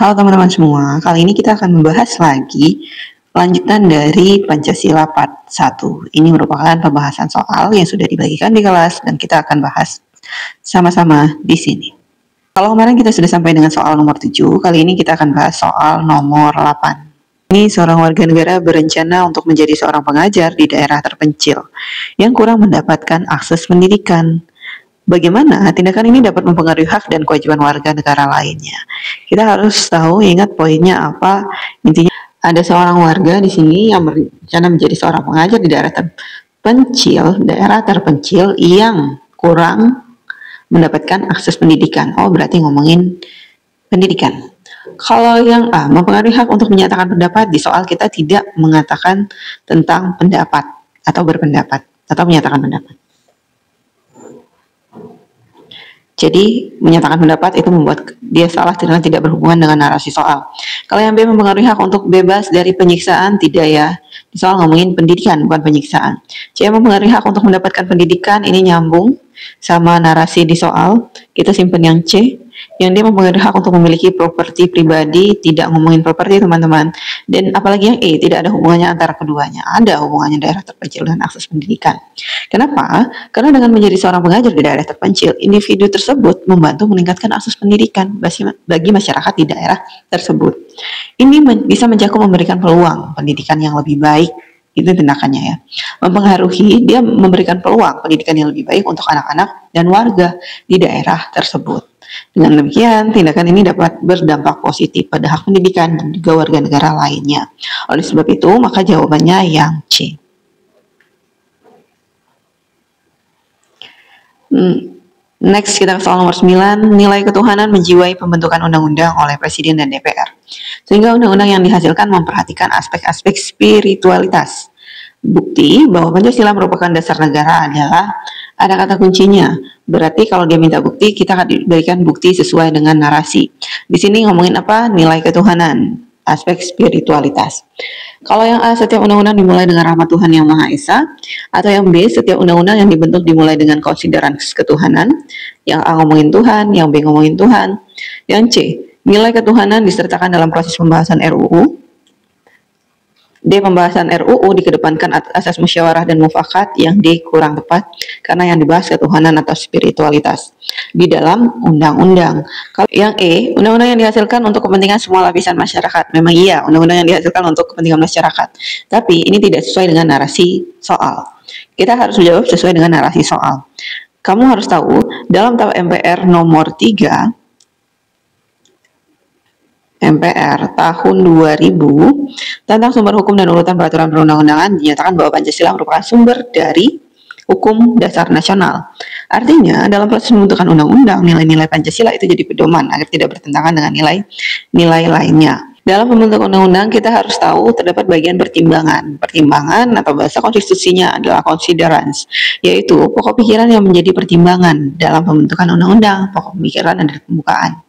Halo teman-teman semua, kali ini kita akan membahas lagi lanjutan dari Pancasila Part 1. Ini merupakan pembahasan soal yang sudah dibagikan di kelas dan kita akan bahas sama-sama di sini. Kalau kemarin kita sudah sampai dengan soal nomor 7, kali ini kita akan bahas soal nomor 8. Ini seorang warga negara berencana untuk menjadi seorang pengajar di daerah terpencil yang kurang mendapatkan akses pendidikan. Bagaimana tindakan ini dapat mempengaruhi hak dan kewajiban warga negara lainnya? Kita harus tahu, ingat poinnya apa. Intinya ada seorang warga di sini yang berencana menjadi seorang pengajar di daerah terpencil yang kurang mendapatkan akses pendidikan. Oh, berarti ngomongin pendidikan. Kalau yang A, mempengaruhi hak untuk menyatakan pendapat, di soal kita tidak mengatakan tentang pendapat atau berpendapat atau menyatakan pendapat. Jadi menyatakan pendapat itu membuat dia salah karena tidak berhubungan dengan narasi soal. Kalau yang B, mempengaruhi hak untuk bebas dari penyiksaan, tidak ya. Di soal ngomongin pendidikan bukan penyiksaan. C, mempengaruhi hak untuk mendapatkan pendidikan, ini nyambung sama narasi di soal. Kita simpen yang C. Yang D, mempengaruhi hak untuk memiliki properti pribadi, tidak ngomongin properti teman-teman. Dan apalagi yang E, tidak ada hubungannya antara keduanya. Ada hubungannya daerah terpencil dan akses pendidikan. Kenapa? Karena dengan menjadi seorang pengajar di daerah terpencil, individu tersebut membantu meningkatkan akses pendidikan bagi masyarakat di daerah tersebut. Ini bisa mencakup memberikan peluang pendidikan yang lebih baik. Itu tindakannya ya. Mempengaruhi, dia memberikan peluang pendidikan yang lebih baik untuk anak-anak dan warga di daerah tersebut. Dengan demikian, tindakan ini dapat berdampak positif pada hak pendidikan dan juga warga negara lainnya. Oleh sebab itu, maka jawabannya yang C. Next, kita ke soal nomor 9. Nilai ketuhanan menjiwai pembentukan undang-undang oleh Presiden dan DPR. Sehingga undang-undang yang dihasilkan memperhatikan aspek-aspek spiritualitas. Bukti bahwa Pancasila merupakan dasar negara adalah ada kata kuncinya. Berarti kalau dia minta bukti, kita akan diberikan bukti sesuai dengan narasi. Di sini ngomongin apa? Nilai ketuhanan, aspek spiritualitas. Kalau yang A, setiap undang-undang dimulai dengan rahmat Tuhan Yang Maha Esa. Atau yang B, setiap undang-undang yang dibentuk dimulai dengan konsideran ketuhanan. Yang A ngomongin Tuhan, yang B ngomongin Tuhan. Yang C, nilai ketuhanan disertakan dalam proses pembahasan RUU. D, pembahasan RUU dikedepankan asas musyawarah dan mufakat. Yang D kurang tepat karena yang dibahas ketuhanan atau spiritualitas di dalam undang-undang. Kalau yang E, undang-undang yang dihasilkan untuk kepentingan semua lapisan masyarakat. Memang iya, undang-undang yang dihasilkan untuk kepentingan masyarakat. Tapi ini tidak sesuai dengan narasi soal. Kita harus menjawab sesuai dengan narasi soal. Kamu harus tahu, dalam MPR nomor 3 MPR tahun 2000 tentang sumber hukum dan urutan peraturan perundang-undangan dinyatakan bahwa Pancasila merupakan sumber dari hukum dasar nasional. Artinya dalam proses pembentukan undang-undang, nilai-nilai Pancasila itu jadi pedoman agar tidak bertentangan dengan nilai-nilai lainnya. Dalam pembentukan undang-undang kita harus tahu terdapat bagian pertimbangan. Pertimbangan atau bahasa konstitusinya adalah considerance, yaitu pokok pikiran yang menjadi pertimbangan dalam pembentukan undang-undang. Pokok pikiran dan pembukaan.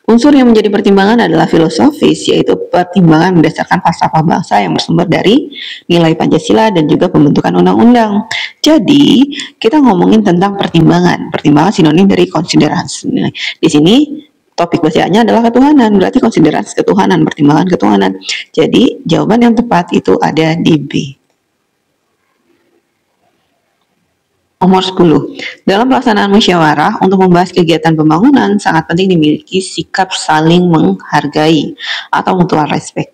Unsur yang menjadi pertimbangan adalah filosofis, yaitu pertimbangan berdasarkan falsafah bangsa yang bersumber dari nilai Pancasila dan juga pembentukan undang-undang. Jadi, kita ngomongin tentang pertimbangan. Pertimbangan sinonim dari considerance. Di sini topik bacaannya adalah ketuhanan, berarti considerance ketuhanan, pertimbangan ketuhanan. Jadi, jawaban yang tepat itu ada di B. Nomor 10. Dalam pelaksanaan musyawarah untuk membahas kegiatan pembangunan sangat penting dimiliki sikap saling menghargai atau mutual respect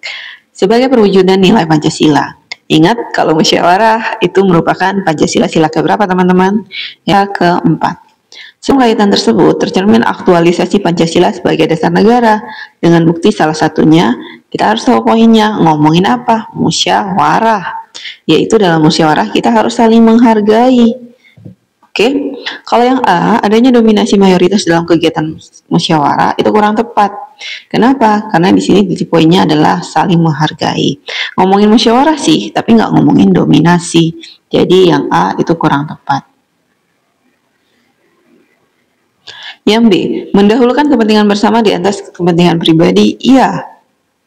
sebagai perwujudan nilai Pancasila. Ingat, kalau musyawarah itu merupakan Pancasila sila keberapa teman-teman? Ya, keempat. Semua kaitan tersebut tercermin aktualisasi Pancasila sebagai dasar negara. Dengan bukti salah satunya, kita harus tahu poinnya. Ngomongin apa? Musyawarah. Yaitu dalam musyawarah kita harus saling menghargai. Oke, kalau yang A, adanya dominasi mayoritas dalam kegiatan musyawarah itu kurang tepat. Kenapa? Karena di sini titik poinnya adalah saling menghargai. Ngomongin musyawarah sih, tapi nggak ngomongin dominasi. Jadi yang A itu kurang tepat. Yang B, mendahulukan kepentingan bersama di atas kepentingan pribadi. Iya,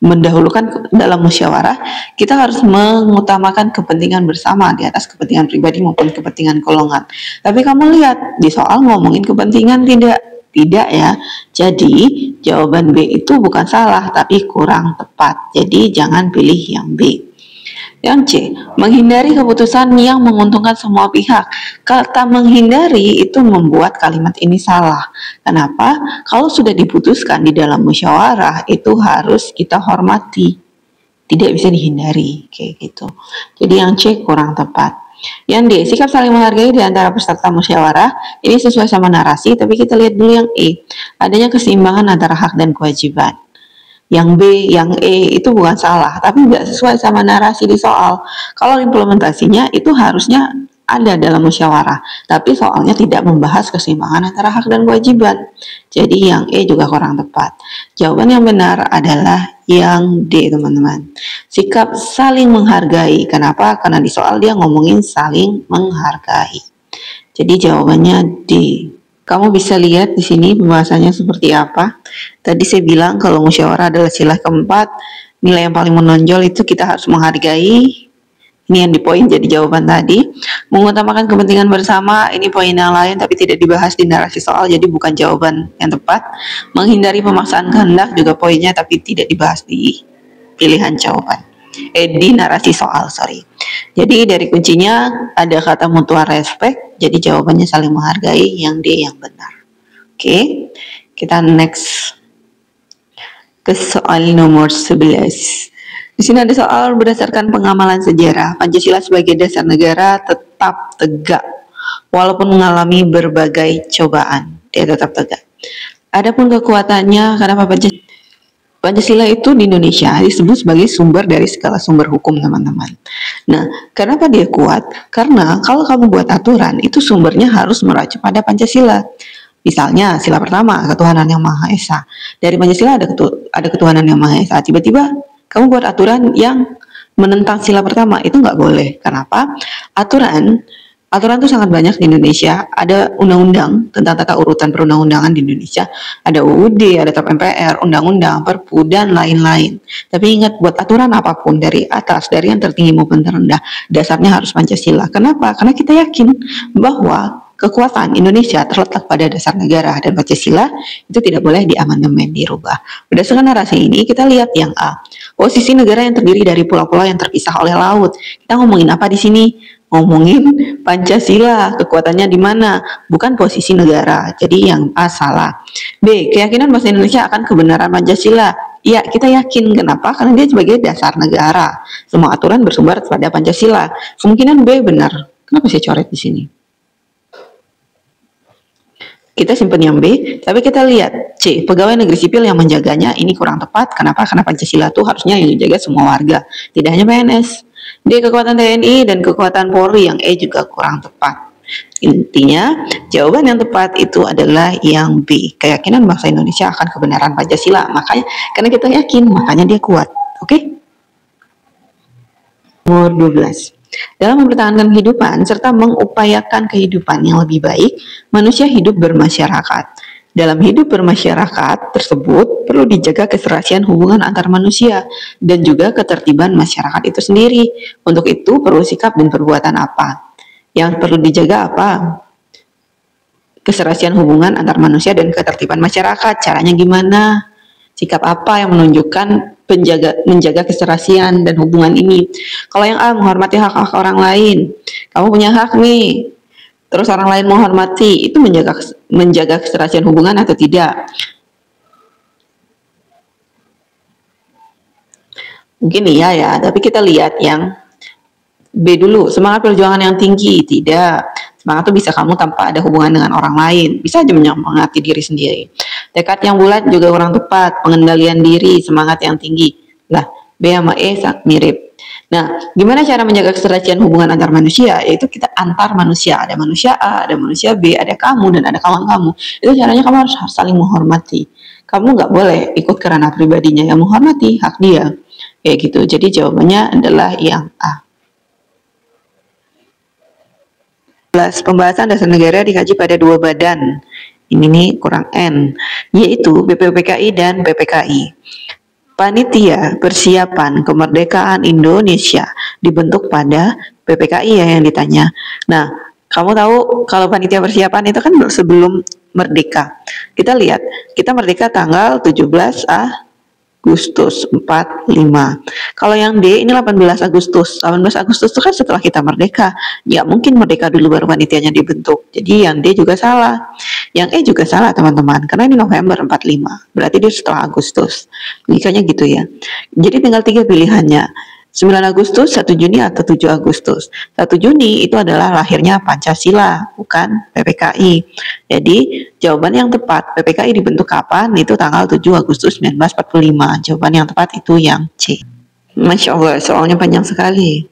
mendahulukan dalam musyawarah, kita harus mengutamakan kepentingan bersama di atas kepentingan pribadi maupun kepentingan golongan. Tapi kamu lihat di soal ngomongin kepentingan tidak ya. Jadi Jawaban B itu bukan salah, tapi kurang tepat. Jadi jangan pilih yang B. Yang C, menghindari keputusan yang menguntungkan semua pihak. Kata menghindari itu membuat kalimat ini salah. Kenapa? Kalau sudah diputuskan di dalam musyawarah, itu harus kita hormati. Tidak bisa dihindari, kayak gitu. Jadi yang C kurang tepat. Yang D, sikap saling menghargai di antara peserta musyawarah. Ini sesuai sama narasi, tapi kita lihat dulu yang E. Adanya keseimbangan antara hak dan kewajiban. Yang B, yang E itu bukan salah, tapi nggak sesuai sama narasi di soal. Kalau implementasinya itu harusnya ada dalam musyawarah, tapi soalnya tidak membahas keseimbangan antara hak dan kewajiban. Jadi yang E juga kurang tepat. Jawaban yang benar adalah yang D, teman-teman. Sikap saling menghargai. Kenapa? Karena di soal dia ngomongin saling menghargai. Jadi jawabannya D. Kamu bisa lihat di sini pembahasannya seperti apa. Tadi saya bilang kalau musyawarah adalah sila keempat, nilai yang paling menonjol itu kita harus menghargai. Ini yang di poin jadi jawaban tadi. Mengutamakan kepentingan bersama, ini poin yang lain tapi tidak dibahas di narasi soal, jadi bukan jawaban yang tepat. Menghindari pemaksaan kehendak juga poinnya tapi tidak dibahas di pilihan jawaban. Di narasi soal, sorry. Jadi dari kuncinya ada kata mutual respect, jadi jawabannya saling menghargai, yang D yang benar. Oke, kita next ke soal nomor 11. Di sini ada soal berdasarkan pengamalan sejarah, Pancasila sebagai dasar negara tetap tegak walaupun mengalami berbagai cobaan. Dia tetap tegak. Adapun kekuatannya, kenapa Pancasila itu di Indonesia disebut sebagai sumber dari segala sumber hukum, teman-teman. Nah, kenapa dia kuat? Karena kalau kamu buat aturan, itu sumbernya harus merujuk pada Pancasila. Misalnya, sila pertama, ketuhanan yang Maha Esa. Dari Pancasila ada ketuhanan yang Maha Esa. Tiba-tiba kamu buat aturan yang menentang sila pertama, itu nggak boleh. Kenapa? Aturan itu sangat banyak di Indonesia. Ada undang-undang tentang tata urutan perundang-undangan di Indonesia. Ada UUD, ada TAP MPR, undang-undang, perpu, dan lain-lain. Tapi ingat, buat aturan apapun, dari atas, dari yang tertinggi maupun terendah, dasarnya harus Pancasila. Kenapa? Karena kita yakin bahwa kekuatan Indonesia terletak pada dasar negara, dan Pancasila itu tidak boleh diamandemen, dirubah. Berdasarkan narasi ini, kita lihat yang A. Posisi negara yang terdiri dari pulau-pulau yang terpisah oleh laut. Kita ngomongin apa di sini? Ngomongin Pancasila, kekuatannya di mana, bukan posisi negara. Jadi yang A salah. B, keyakinan bangsa Indonesia akan kebenaran Pancasila. Ya, kita yakin. Kenapa? Karena dia sebagai dasar negara. Semua aturan bersumber pada Pancasila. Kemungkinan B benar. Kenapa saya coret di sini? Kita simpan yang B, tapi kita lihat C, pegawai negeri sipil yang menjaganya, ini kurang tepat. Kenapa? Karena Pancasila itu harusnya yang dijaga semua warga, tidak hanya PNS. D, kekuatan TNI dan kekuatan Polri, yang E juga kurang tepat. Intinya, jawaban yang tepat itu adalah yang B, keyakinan bangsa Indonesia akan kebenaran Pancasila. Makanya, karena kita yakin, makanya dia kuat. Oke? Nomor 12. Dalam mempertahankan kehidupan serta mengupayakan kehidupan yang lebih baik, manusia hidup bermasyarakat. Dalam hidup bermasyarakat tersebut perlu dijaga keserasian hubungan antar manusia dan juga ketertiban masyarakat itu sendiri. Untuk itu perlu sikap dan perbuatan apa? Yang perlu dijaga apa? Keserasian hubungan antar manusia dan ketertiban masyarakat. Caranya gimana? Sikap apa yang menunjukkan menjaga keserasian dan hubungan ini? Kalau yang A, menghormati hak-hak orang lain. Kamu punya hak nih, terus orang lain menghormati, itu menjaga keserasian hubungan atau tidak? Mungkin iya ya, tapi kita lihat yang B dulu. Semangat perjuangan yang tinggi, tidak. Semangat itu bisa kamu tanpa ada hubungan dengan orang lain, bisa aja menyemangati diri sendiri. Tekad yang bulat juga kurang tepat, pengendalian diri, semangat yang tinggi. Lah, B sama E mirip. Nah, gimana cara menjaga keserasian hubungan antar manusia? Yaitu kita antar manusia. Ada manusia A, ada manusia B, ada kamu, dan ada kawan kamu. Itu caranya kamu harus saling menghormati. Kamu nggak boleh ikut ke ranah pribadinya, yang menghormati hak dia. Kayak gitu. Jadi jawabannya adalah yang A. Pembahasan dasar negara dikaji pada 2 badan. Ini nih kurang N, yaitu BPUPKI dan PPKI. Panitia Persiapan Kemerdekaan Indonesia dibentuk pada PPKI ya yang ditanya. Nah, kamu tahu kalau panitia persiapan itu kan sebelum merdeka. Kita lihat, kita merdeka tanggal 17 Agustus 45. Kalau yang D ini 18 Agustus. 18 Agustus itu kan setelah kita merdeka. Ya mungkin merdeka dulu baru panitianya dibentuk. Jadi yang D juga salah. Yang E juga salah teman-teman. Karena ini November 45. Berarti dia setelah Agustus. Logikanya gitu ya. Jadi tinggal 3 pilihannya. 9 Agustus, 1 Juni, atau 7 Agustus. 1 Juni itu adalah lahirnya Pancasila, bukan PPKI. Jadi, jawaban yang tepat, PPKI dibentuk kapan? Itu tanggal 7 Agustus 1945. Jawaban yang tepat itu yang C. Masya Allah, soalnya panjang sekali.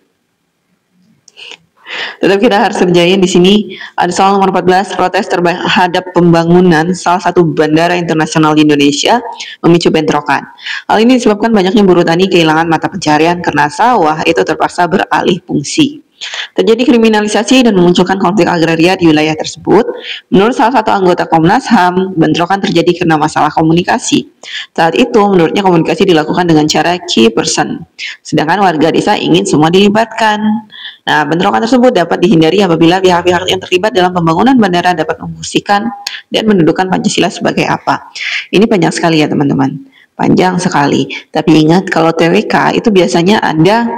Tetap kita harus kerjain di sini. Ada soal nomor 14, protes terhadap pembangunan salah satu bandara internasional di Indonesia memicu bentrokan. Hal ini disebabkan banyaknya buruh tani kehilangan mata pencarian karena sawah itu terpaksa beralih fungsi. Terjadi kriminalisasi dan memunculkan konflik agraria di wilayah tersebut. Menurut salah satu anggota Komnas HAM, bentrokan terjadi karena masalah komunikasi. Saat itu, menurutnya komunikasi dilakukan dengan cara key person, sedangkan warga desa ingin semua dilibatkan. Nah, bentrokan tersebut dapat dihindari apabila pihak-pihak yang terlibat dalam pembangunan bandara dapat memfungsikan dan mendudukan Pancasila sebagai apa. Ini panjang sekali ya teman-teman, panjang sekali. Tapi ingat kalau TWK itu biasanya ada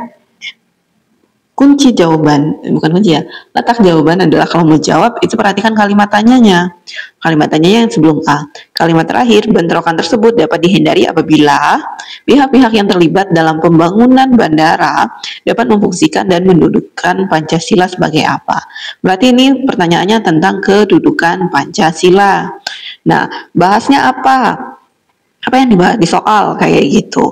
kunci jawaban, bukan kunci ya, letak jawaban adalah kalau mau jawab itu perhatikan kalimat tanyanya. Kalimat tanyanya yang sebelum A. Kalimat terakhir, bentrokan tersebut dapat dihindari apabila pihak-pihak yang terlibat dalam pembangunan bandara dapat memfungsikan dan mendudukan Pancasila sebagai apa. Berarti ini pertanyaannya tentang kedudukan Pancasila. Nah, bahasnya apa? Apa yang dibahas di soal kayak gitu.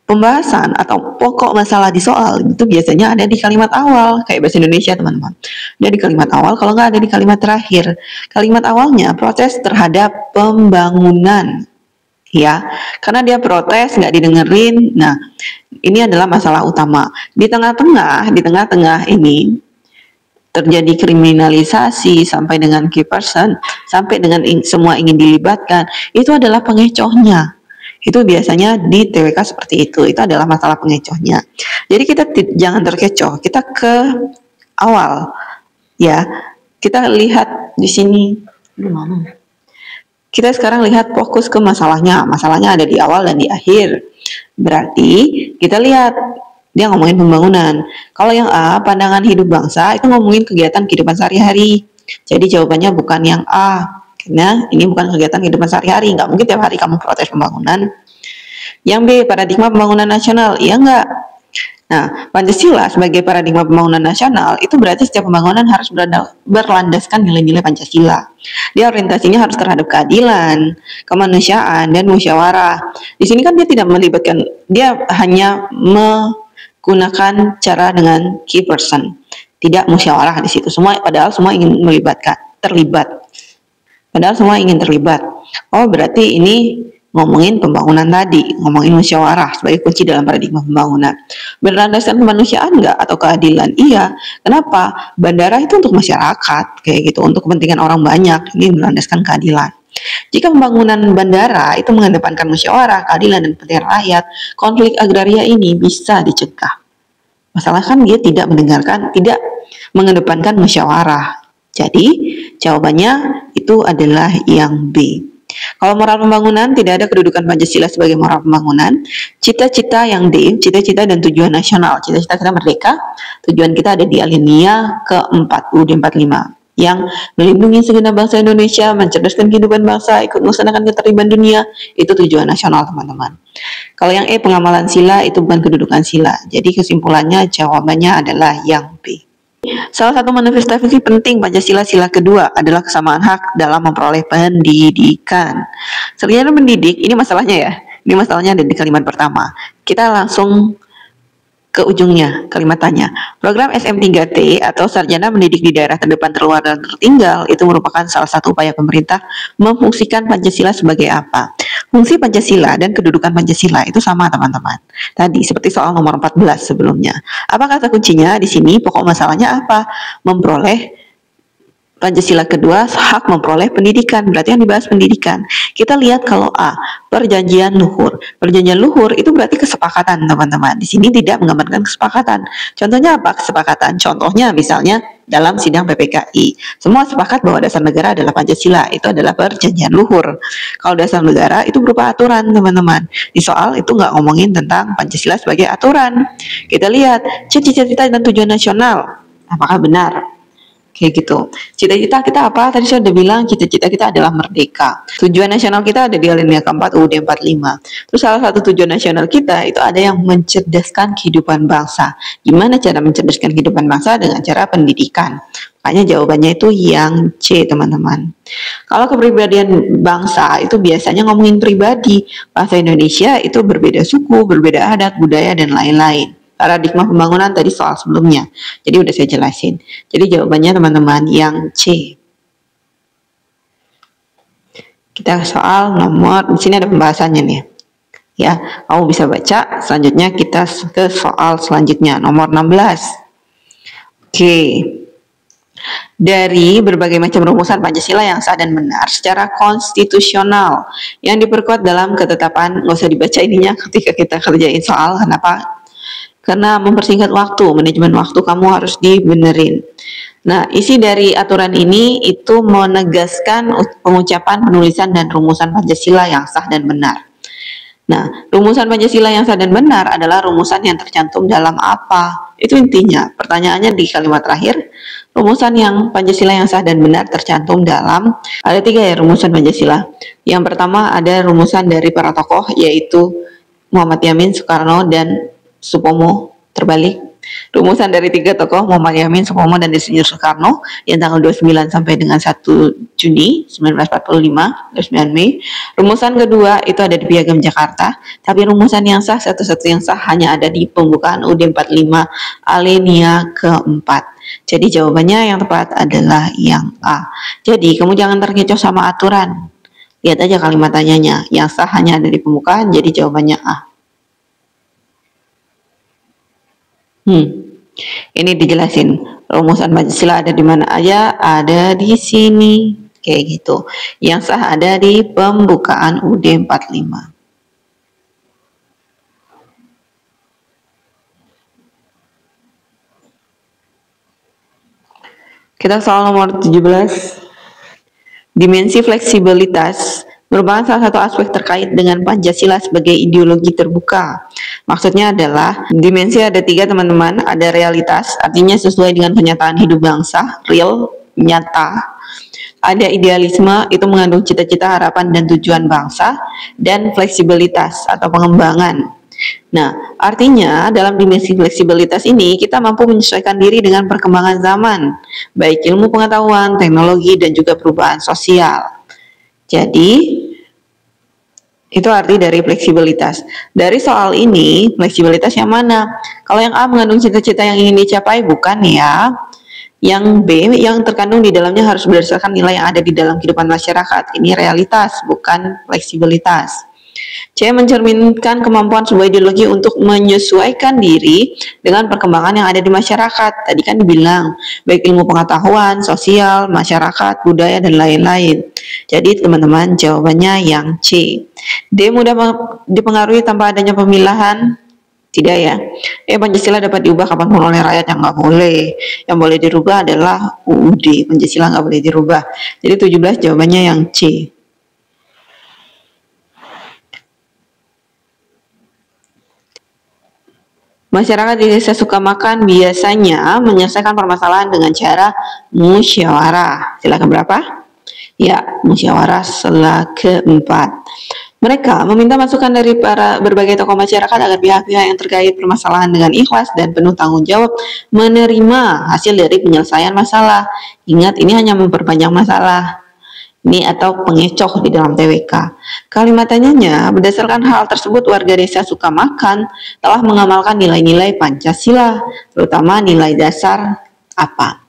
Pembahasan atau pokok masalah di soal itu biasanya ada di kalimat awal, kayak bahasa Indonesia teman-teman. Ada di kalimat awal, kalau nggak ada di kalimat terakhir. Kalimat awalnya protes terhadap pembangunan, ya, karena dia protes nggak didengerin. Nah, ini adalah masalah utama. Di tengah-tengah ini terjadi kriminalisasi sampai dengan key person, sampai dengan semua ingin dilibatkan. Itu adalah pengecohnya. Itu biasanya di TWK seperti itu adalah masalah pengecohnya. Jadi kita jangan terkecoh, kita ke awal ya. Kita lihat di sini gimana. Kita sekarang lihat fokus ke masalahnya. Masalahnya ada di awal dan di akhir. Berarti kita lihat dia ngomongin pembangunan. Kalau yang A, pandangan hidup bangsa, itu ngomongin kegiatan kehidupan sehari-hari. Jadi jawabannya bukan yang A. Karena ini bukan kegiatan kehidupan sehari-hari, nggak mungkin tiap hari kamu protes pembangunan. Yang B, paradigma pembangunan nasional, iya nggak? Nah, Pancasila sebagai paradigma pembangunan nasional itu berarti setiap pembangunan harus berlandaskan nilai-nilai Pancasila. Dia orientasinya harus terhadap keadilan, kemanusiaan, dan musyawarah. Di sini kan dia tidak melibatkan, dia hanya menggunakan cara dengan key person, tidak musyawarah di situ. Padahal semua ingin terlibat. Padahal semua ingin terlibat. Oh, berarti ini ngomongin pembangunan tadi, ngomongin musyawarah sebagai kunci dalam paradigma pembangunan. Berlandaskan kemanusiaan nggak atau keadilan? Iya. Kenapa? Bandara itu untuk masyarakat, kayak gitu, untuk kepentingan orang banyak. Ini berlandaskan keadilan. Jika pembangunan bandara itu mengedepankan musyawarah, keadilan, dan kepentingan rakyat, konflik agraria ini bisa dicegah. Masalah kan dia tidak mengedepankan musyawarah. Jadi jawabannya itu adalah yang B. Kalau moral pembangunan, tidak ada kedudukan Pancasila sebagai moral pembangunan. Cita-cita yang D, cita-cita dan tujuan nasional. Cita-cita kita merdeka, tujuan kita ada di alinea ke-4 UUD 45 yang melindungi segenap bangsa Indonesia, mencerdaskan kehidupan bangsa, ikut melaksanakan ketertiban dunia. Itu tujuan nasional teman-teman. Kalau yang E, pengamalan sila, itu bukan kedudukan sila. Jadi kesimpulannya jawabannya adalah yang B. Salah satu manifestasi penting Pancasila sila kedua adalah kesamaan hak dalam memperoleh pendidikan. Sarjana mendidik, ini masalahnya ya. Ini masalahnya ada di kalimat pertama. Kita langsung ke ujungnya, kalimat tanya. Program SM3T atau Sarjana Mendidik di Daerah Terdepan, Terluar, dan Tertinggal itu merupakan salah satu upaya pemerintah memfungsikan Pancasila sebagai apa? Fungsi Pancasila dan kedudukan Pancasila itu sama teman-teman. Tadi seperti soal nomor 14 sebelumnya. Apa kata kuncinya di sini? Pokok masalahnya apa? Memperoleh Pancasila kedua, hak memperoleh pendidikan. Berarti yang dibahas pendidikan. Kita lihat kalau A, perjanjian luhur. Perjanjian luhur itu berarti kesepakatan, teman-teman. Di sini tidak menggambarkan kesepakatan. Contohnya apa kesepakatan? Contohnya misalnya dalam sidang PPKI. Semua sepakat bahwa dasar negara adalah Pancasila. Itu adalah perjanjian luhur. Kalau dasar negara itu berupa aturan, teman-teman. Di soal itu nggak ngomongin tentang Pancasila sebagai aturan. Kita lihat cita-cita dan tujuan nasional. Apakah benar? Kayak gitu. Cita-cita kita apa? Tadi saya udah bilang cita-cita kita adalah merdeka. Tujuan nasional kita ada di alinea keempat UUD 45. Terus salah satu tujuan nasional kita itu ada yang mencerdaskan kehidupan bangsa. Gimana cara mencerdaskan kehidupan bangsa? Dengan cara pendidikan. Makanya jawabannya itu yang C, teman-teman. Kalau kepribadian bangsa itu biasanya ngomongin pribadi. Bahasa Indonesia itu berbeda suku, berbeda adat, budaya, dan lain-lain. Paradigma pembangunan tadi soal sebelumnya. Jadi udah saya jelasin. Jadi jawabannya teman-teman yang C. Kita soal nomor, di sini ada pembahasannya nih. Ya, kamu bisa baca. Selanjutnya kita ke soal selanjutnya, nomor 16. Oke. Dari berbagai macam rumusan Pancasila yang sah dan benar secara konstitusional yang diperkuat dalam ketetapan, nggak usah dibaca ininya ketika kita kerjain soal. Kenapa? Karena mempersingkat waktu, manajemen waktu kamu harus dibenerin. Nah, isi dari aturan ini itu menegaskan pengucapan, penulisan, dan rumusan Pancasila yang sah dan benar. Nah, rumusan Pancasila yang sah dan benar adalah rumusan yang tercantum dalam apa? Itu intinya. Pertanyaannya di kalimat terakhir, rumusan yang Pancasila yang sah dan benar tercantum dalam, ada 3 ya rumusan Pancasila. Yang pertama ada rumusan dari para tokoh, yaitu Muhammad Yamin, Soekarno, dan Supomo. Terbalik, rumusan dari 3 tokoh Muhammad Yamin, Supomo, dan Insinyur Soekarno yang tanggal 29 sampai dengan 1 Juni 1945, 29 Mei. Rumusan kedua itu ada di Piagam Jakarta, tapi rumusan yang sah, satu-satu yang sah hanya ada di pembukaan UUD 45 alinea keempat. Jadi jawabannya yang tepat adalah yang A. Jadi kamu jangan terkecoh sama aturan. Lihat aja kalimat tanyanya, yang sah hanya ada di pembukaan, jadi jawabannya A. Ini dijelasin rumusan Pancasila ada di mana aja, ada di sini kayak gitu. Yang sah ada di pembukaan UUD 45. Kita soal nomor 17. Dimensi fleksibilitas merupakan salah satu aspek terkait dengan Pancasila sebagai ideologi terbuka. Maksudnya adalah dimensi ada 3, teman-teman. Ada realitas, artinya sesuai dengan kenyataan hidup bangsa, real, nyata. Ada idealisme, itu mengandung cita-cita, harapan, dan tujuan bangsa. Dan fleksibilitas atau pengembangan. Nah, artinya dalam dimensi fleksibilitas ini kita mampu menyesuaikan diri dengan perkembangan zaman, baik ilmu pengetahuan, teknologi, dan juga perubahan sosial. Jadi, itu arti dari fleksibilitas. Dari soal ini, fleksibilitas yang mana? Kalau yang A mengandung cita-cita yang ingin dicapai, bukan ya. Yang B, yang terkandung di dalamnya harus berdasarkan nilai yang ada di dalam kehidupan masyarakat. Ini realitas, bukan fleksibilitas. C, mencerminkan kemampuan sebuah ideologi untuk menyesuaikan diri dengan perkembangan yang ada di masyarakat. Tadi kan dibilang, baik ilmu pengetahuan, sosial, masyarakat, budaya, dan lain-lain. Jadi teman-teman jawabannya yang C. D, mudah dipengaruhi tanpa adanya pemilahan. Tidak ya. Pancasila dapat diubah kapanpun oleh rakyat, yang nggak boleh. Yang boleh dirubah adalah UUD. Pancasila nggak boleh dirubah. Jadi 17 jawabannya yang C. Masyarakat di desa Sukamakan biasanya menyelesaikan permasalahan dengan cara musyawarah. Sila keberapa? Ya, musyawarah sila keempat. Mereka meminta masukan dari berbagai tokoh masyarakat agar pihak-pihak yang terkait permasalahan dengan ikhlas dan penuh tanggung jawab menerima hasil dari penyelesaian masalah. Ingat, ini hanya memperpanjang masalah. Ini atau pengecoh di dalam TWK. Kalimat tanyanya, berdasarkan hal tersebut warga desa Sukamakan telah mengamalkan nilai-nilai Pancasila, terutama nilai dasar apa?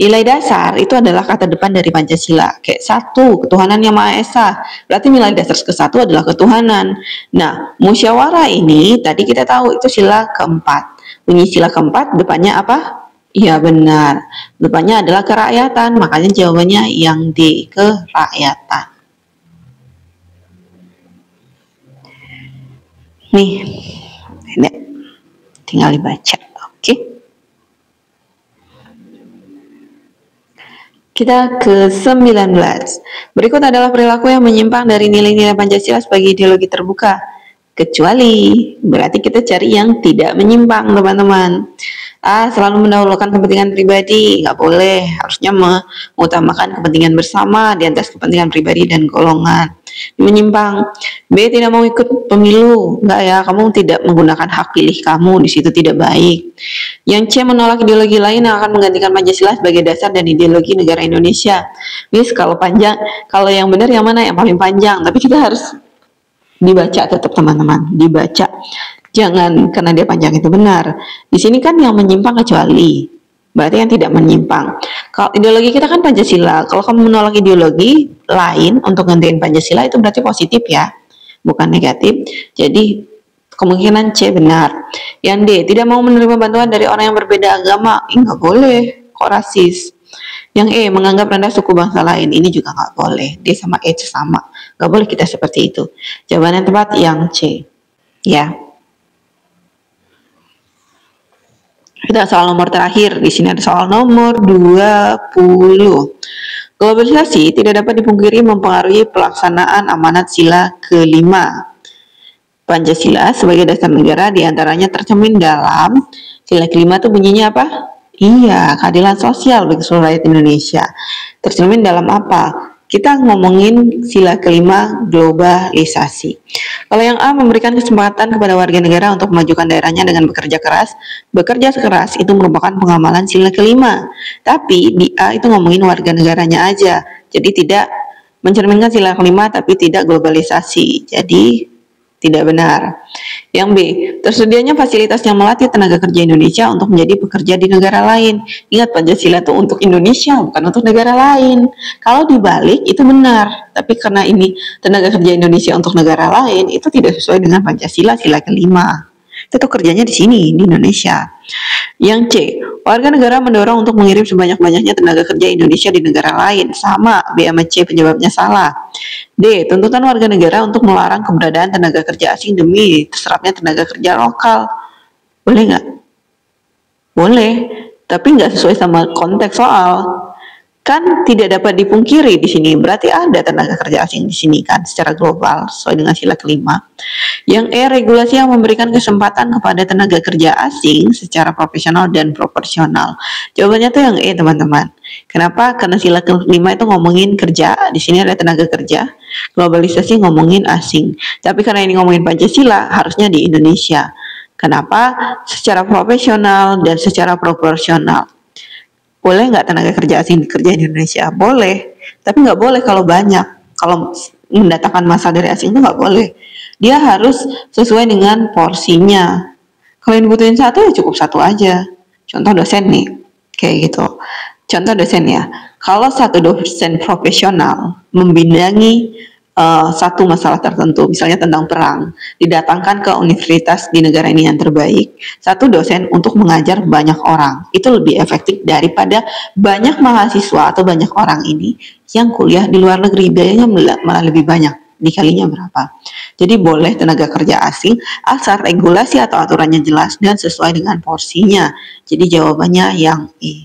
Nilai dasar itu adalah kata depan dari Pancasila. Kayak 1, ketuhanan yang Maha Esa. Berarti nilai dasar ke-1 adalah ketuhanan. Nah, musyawarah ini tadi kita tahu itu sila keempat. Bunyi sila keempat depannya apa? Iya benar. Depannya adalah kerakyatan, makanya jawabannya yang D, kerakyatan. Nih, ini tinggal dibaca. Oke. Kita ke 19. Berikut adalah perilaku yang menyimpang dari nilai-nilai Pancasila sebagai ideologi terbuka. Kecuali, berarti kita cari yang tidak menyimpang, teman-teman. Selalu mendahulukan kepentingan pribadi, nggak boleh. Harusnya mengutamakan kepentingan bersama di atas kepentingan pribadi dan golongan. Menyimpang. B, tidak mau ikut pemilu, nggak ya, kamu tidak menggunakan hak pilih kamu, di situ tidak baik. Yang C, menolak ideologi lain yang akan menggantikan Pancasila sebagai dasar dan ideologi negara Indonesia. Miss, kalau panjang, kalau yang benar yang mana? Yang paling panjang, tapi kita harus dibaca tetap, teman-teman, dibaca. Jangan karena dia panjang itu benar. Di sini kan yang menyimpang kecuali, berarti yang tidak menyimpang. Kalau ideologi kita kan Pancasila, kalau kamu menolak ideologi lain untuk gantiin Pancasila itu berarti positif ya, bukan negatif. Jadi kemungkinan C benar. Yang D, tidak mau menerima bantuan dari orang yang berbeda agama. Nggak boleh, kok rasis. Yang E, menganggap rendah suku bangsa lain. Ini juga nggak boleh. D sama E sama. Nggak boleh kita seperti itu. Jawaban yang tepat yang C. Ya. Kita soal nomor terakhir. Di sini ada soal nomor 20. Globalisasi tidak dapat dipungkiri mempengaruhi pelaksanaan amanat sila kelima. Pancasila sebagai dasar negara diantaranya tercermin dalam sila kelima itu bunyinya apa? Iya, keadilan sosial bagi seluruh rakyat Indonesia. Tercermin dalam apa? Kita ngomongin sila kelima, globalisasi. Kalau yang A, memberikan kesempatan kepada warga negara untuk memajukan daerahnya dengan bekerja keras. Bekerja keras itu merupakan pengamalan sila kelima. Tapi di A itu ngomongin warga negaranya aja. Jadi tidak mencerminkan sila kelima tapi tidak globalisasi. Jadi tidak benar. Yang B, tersedianya fasilitas yang melatih tenaga kerja Indonesia untuk menjadi pekerja di negara lain. Ingat, Pancasila itu untuk Indonesia, bukan untuk negara lain. Kalau dibalik itu benar, tapi karena ini tenaga kerja Indonesia untuk negara lain, itu tidak sesuai dengan Pancasila sila kelima. Itu tuh kerjanya di sini, di Indonesia. Yang C, warga negara mendorong untuk mengirim sebanyak-banyaknya tenaga kerja Indonesia di negara lain. Sama, B sama C penyebabnya salah. D, tuntutan warga negara untuk melarang keberadaan tenaga kerja asing demi terserapnya tenaga kerja lokal. Boleh nggak? Boleh, tapi nggak sesuai sama konteks soal. Kan tidak dapat dipungkiri di sini, berarti ada tenaga kerja asing di sini kan secara global sesuai dengan sila kelima. Yang E, regulasi yang memberikan kesempatan kepada tenaga kerja asing secara profesional dan proporsional. Jawabannya tuh yang E, teman-teman. Kenapa? Karena sila kelima itu ngomongin kerja, di sini ada tenaga kerja. Globalisasi ngomongin asing. Tapi karena ini ngomongin Pancasila, harusnya di Indonesia. Kenapa? Secara profesional dan secara proporsional. Boleh nggak tenaga kerja asing bekerja di Indonesia? Boleh, tapi nggak boleh kalau banyak. Kalau mendatangkan massa dari asing itu nggak boleh. Dia harus sesuai dengan porsinya. Kalau yang dibutuhin satu ya cukup satu aja. Contoh dosen nih, kayak gitu. Contoh dosen ya, kalau satu dosen profesional membidangi satu masalah tertentu, misalnya tentang perang, didatangkan ke universitas di negara ini yang terbaik, satu dosen untuk mengajar banyak orang, itu lebih efektif daripada banyak mahasiswa atau banyak orang ini yang kuliah di luar negeri, biayanya malah lebih banyak, dikalinya berapa. Jadi boleh tenaga kerja asing, asal regulasi atau aturannya jelas dan sesuai dengan porsinya. Jadi jawabannya yang E.